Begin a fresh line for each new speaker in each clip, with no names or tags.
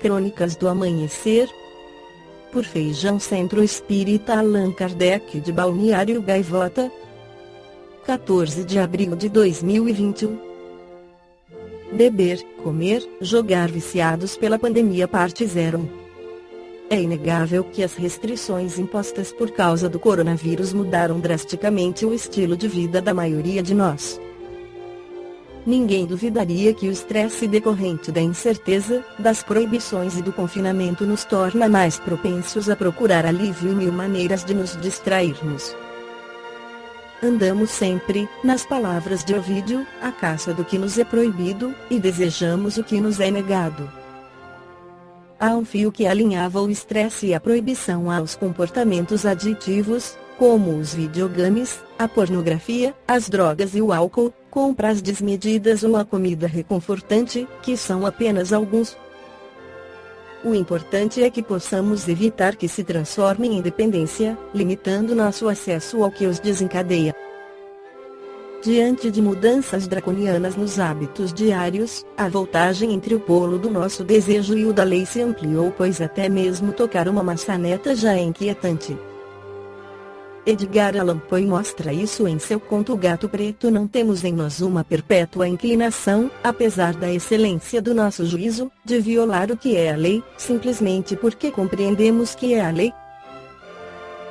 Crônicas do Amanhecer, por Feijão Centro Espírita Allan Kardec de Balneário Gaivota, 14 de abril de 2021. Beber, comer, jogar viciados pela pandemia parte 01. É inegável que as restrições impostas por causa do coronavírus mudaram drasticamente o estilo de vida da maioria de nós. Ninguém duvidaria que o estresse decorrente da incerteza, das proibições e do confinamento nos torna mais propensos a procurar alívio e mil maneiras de nos distrairmos. Andamos sempre, nas palavras de Ovídio, à caça do que nos é proibido, e desejamos o que nos é negado. Há um fio que alinhava o estresse e a proibição aos comportamentos aditivos, como os videogames, a pornografia, as drogas e o álcool, compras desmedidas ou a comida reconfortante, que são apenas alguns. O importante é que possamos evitar que se transformem em dependência, limitando nosso acesso ao que os desencadeia. Diante de mudanças draconianas nos hábitos diários, a voltagem entre o polo do nosso desejo e o da lei se ampliou, pois até mesmo tocar uma maçaneta já é inquietante. Edgar Allan Poe mostra isso em seu conto O Gato Preto. Não temos em nós uma perpétua inclinação, apesar da excelência do nosso juízo, de violar o que é a lei, simplesmente porque compreendemos que é a lei.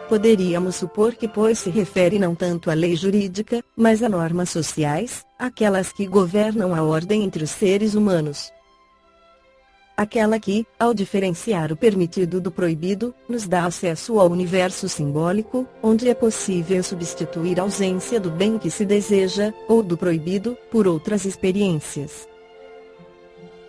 Poderíamos supor que pois se refere não tanto à lei jurídica, mas a normas sociais, aquelas que governam a ordem entre os seres humanos. Aquela que, ao diferenciar o permitido do proibido, nos dá acesso ao universo simbólico, onde é possível substituir a ausência do bem que se deseja, ou do proibido, por outras experiências.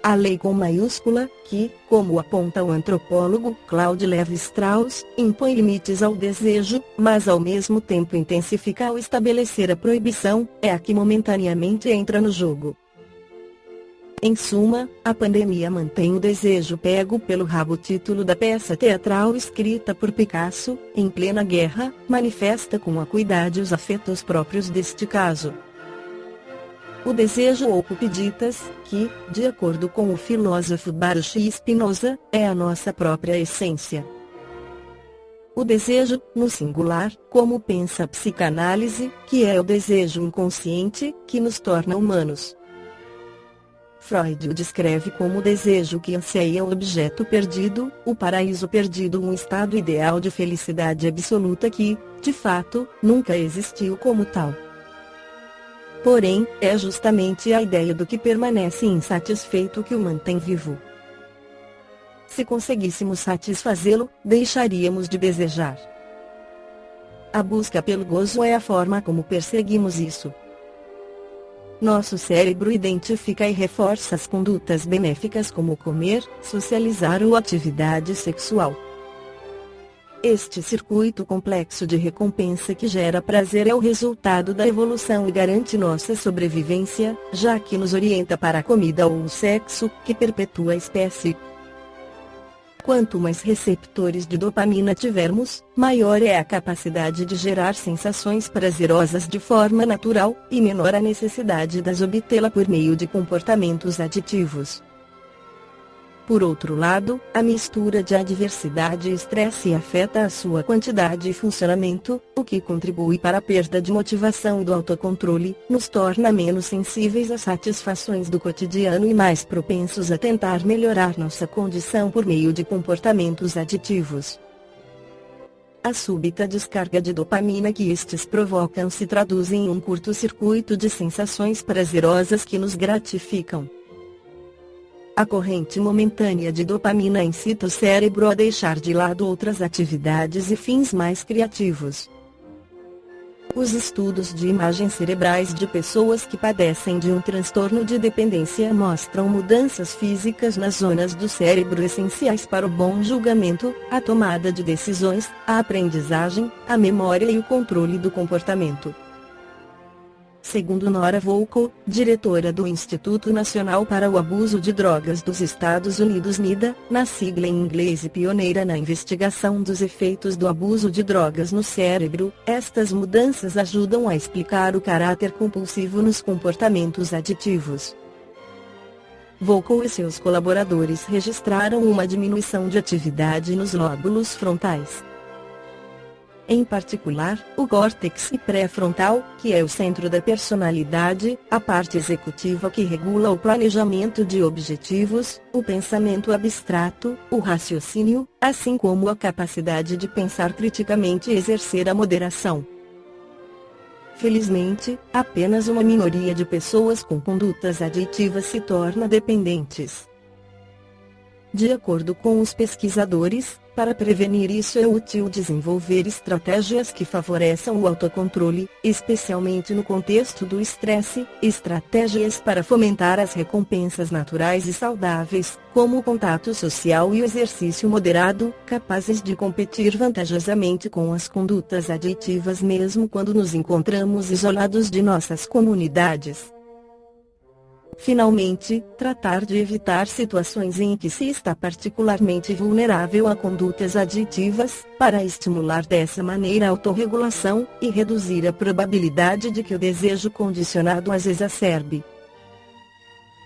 A lei com maiúscula, que, como aponta o antropólogo Claude Lévi-Strauss, impõe limites ao desejo, mas ao mesmo tempo intensifica ao estabelecer a proibição, é a que momentaneamente entra no jogo. Em suma, a pandemia mantém o desejo pego pelo rabo. O título da peça teatral escrita por Picasso, em plena guerra, manifesta com acuidade os afetos próprios deste caso. O desejo ou cupiditas, que, de acordo com o filósofo Baruch Spinoza, é a nossa própria essência. O desejo, no singular, como pensa a psicanálise, que é o desejo inconsciente, que nos torna humanos. Freud o descreve como o desejo que anseia o objeto perdido, o paraíso perdido, um estado ideal de felicidade absoluta que, de fato, nunca existiu como tal. Porém, é justamente a ideia do que permanece insatisfeito que o mantém vivo. Se conseguíssemos satisfazê-lo, deixaríamos de desejar. A busca pelo gozo é a forma como perseguimos isso. Nosso cérebro identifica e reforça as condutas benéficas como comer, socializar ou atividade sexual. Este circuito complexo de recompensa que gera prazer é o resultado da evolução e garante nossa sobrevivência, já que nos orienta para a comida ou o sexo, que perpetua a espécie. Quanto mais receptores de dopamina tivermos, maior é a capacidade de gerar sensações prazerosas de forma natural, e menor a necessidade de obtê-la por meio de comportamentos aditivos. Por outro lado, a mistura de adversidade e estresse afeta a sua quantidade e funcionamento, o que contribui para a perda de motivação e do autocontrole, nos torna menos sensíveis às satisfações do cotidiano e mais propensos a tentar melhorar nossa condição por meio de comportamentos aditivos. A súbita descarga de dopamina que estes provocam se traduz em um curto-circuito de sensações prazerosas que nos gratificam. A corrente momentânea de dopamina incita o cérebro a deixar de lado outras atividades e fins mais criativos. Os estudos de imagens cerebrais de pessoas que padecem de um transtorno de dependência mostram mudanças físicas nas zonas do cérebro essenciais para o bom julgamento, a tomada de decisões, a aprendizagem, a memória e o controle do comportamento. Segundo Nora Volkow, diretora do Instituto Nacional para o Abuso de Drogas dos Estados Unidos NIDA, na sigla em inglês e pioneira na investigação dos efeitos do abuso de drogas no cérebro, estas mudanças ajudam a explicar o caráter compulsivo nos comportamentos aditivos. Volkow e seus colaboradores registraram uma diminuição de atividade nos lóbulos frontais. Em particular, o córtex pré-frontal, que é o centro da personalidade, a parte executiva que regula o planejamento de objetivos, o pensamento abstrato, o raciocínio, assim como a capacidade de pensar criticamente e exercer a moderação. Felizmente, apenas uma minoria de pessoas com condutas aditivas se torna dependentes. De acordo com os pesquisadores, para prevenir isso é útil desenvolver estratégias que favoreçam o autocontrole, especialmente no contexto do estresse, estratégias para fomentar as recompensas naturais e saudáveis, como o contato social e o exercício moderado, capazes de competir vantajosamente com as condutas aditivas mesmo quando nos encontramos isolados de nossas comunidades. Finalmente, tratar de evitar situações em que se está particularmente vulnerável a condutas aditivas, para estimular dessa maneira a autorregulação, e reduzir a probabilidade de que o desejo condicionado as exacerbe.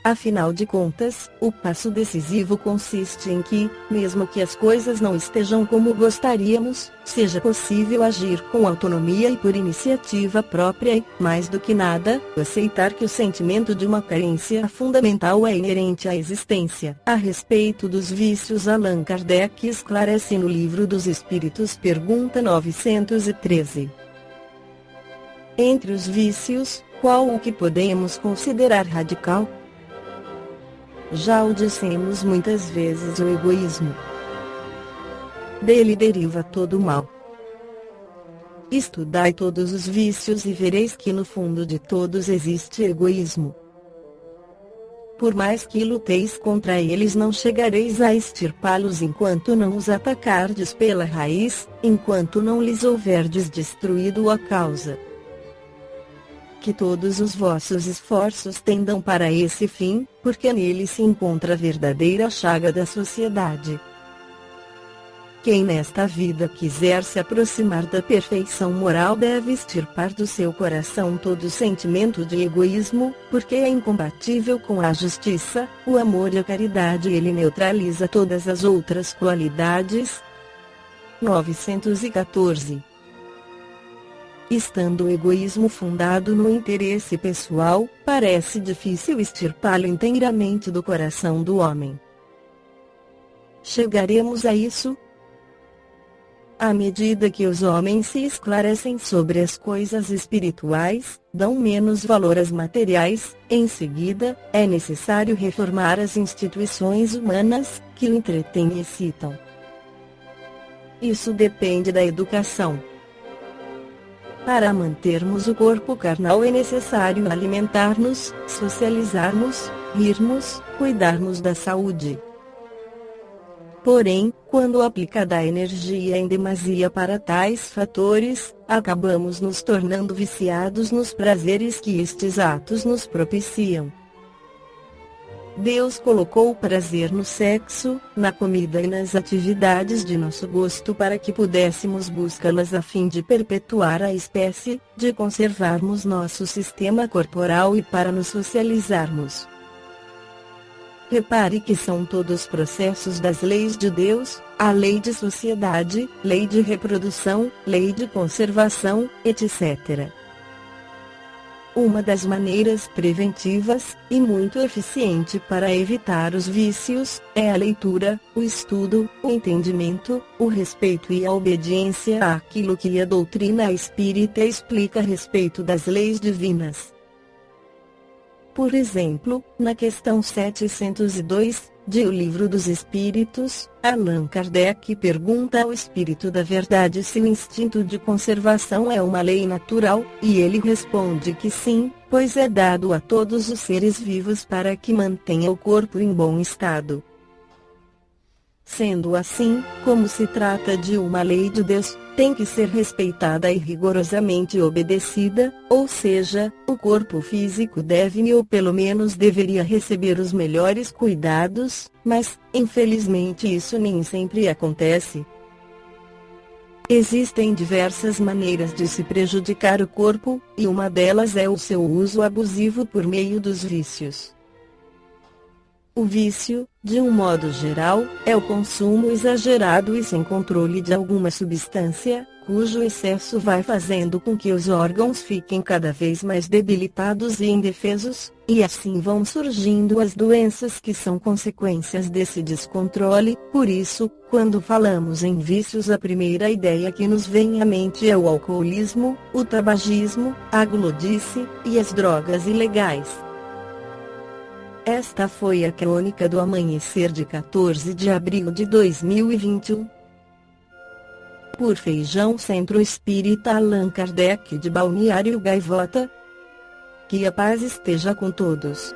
Afinal de contas, o passo decisivo consiste em que, mesmo que as coisas não estejam como gostaríamos, seja possível agir com autonomia e por iniciativa própria e, mais do que nada, aceitar que o sentimento de uma carência fundamental é inerente à existência. A respeito dos vícios, Allan Kardec esclarece no Livro dos Espíritos, pergunta 913. Entre os vícios, qual o que podemos considerar radical? Já o dissemos muitas vezes, o egoísmo. Dele deriva todo o mal. Estudai todos os vícios e vereis que no fundo de todos existe egoísmo. Por mais que luteis contra eles, não chegareis a extirpá-los enquanto não os atacardes pela raiz, enquanto não lhes houverdes destruído a causa. Que todos os vossos esforços tendam para esse fim, porque nele se encontra a verdadeira chaga da sociedade. Quem nesta vida quiser se aproximar da perfeição moral deve extirpar do seu coração todo sentimento de egoísmo, porque é incompatível com a justiça, o amor e a caridade, e ele neutraliza todas as outras qualidades. 914. Estando o egoísmo fundado no interesse pessoal, parece difícil extirpá-lo inteiramente do coração do homem. Chegaremos a isso? À medida que os homens se esclarecem sobre as coisas espirituais, dão menos valor às materiais, em seguida, é necessário reformar as instituições humanas, que o entretêm e excitam. Isso depende da educação. Para mantermos o corpo carnal é necessário alimentar-nos, socializarmos, rirmos, cuidarmos da saúde. Porém, quando aplicada a energia em demasia para tais fatores, acabamos nos tornando viciados nos prazeres que estes atos nos propiciam. Deus colocou o prazer no sexo, na comida e nas atividades de nosso gosto para que pudéssemos buscá-las a fim de perpetuar a espécie, de conservarmos nosso sistema corporal e para nos socializarmos. Repare que são todos processos das leis de Deus, a lei de sociedade, lei de reprodução, lei de conservação, etc. Uma das maneiras preventivas, e muito eficiente para evitar os vícios, é a leitura, o estudo, o entendimento, o respeito e a obediência àquilo que a doutrina espírita explica a respeito das leis divinas. Por exemplo, na questão 702, de O Livro dos Espíritos, Allan Kardec pergunta ao Espírito da Verdade se o instinto de conservação é uma lei natural, e ele responde que sim, pois é dado a todos os seres vivos para que mantenha o corpo em bom estado. Sendo assim, como se trata de uma lei de Deus, tem que ser respeitada e rigorosamente obedecida, ou seja, o corpo físico deve ou pelo menos deveria receber os melhores cuidados, mas, infelizmente isso nem sempre acontece. Existem diversas maneiras de se prejudicar o corpo, e uma delas é o seu uso abusivo por meio dos vícios. O vício, de um modo geral, é o consumo exagerado e sem controle de alguma substância, cujo excesso vai fazendo com que os órgãos fiquem cada vez mais debilitados e indefesos, e assim vão surgindo as doenças que são consequências desse descontrole. Por isso, quando falamos em vícios, a primeira ideia que nos vem à mente é o alcoolismo, o tabagismo, a gulodice e as drogas ilegais. Esta foi a crônica do amanhecer de 14 de abril de 2021. Por Feijão Centro Espírita Allan Kardec de Balneário Gaivota. Que a paz esteja com todos.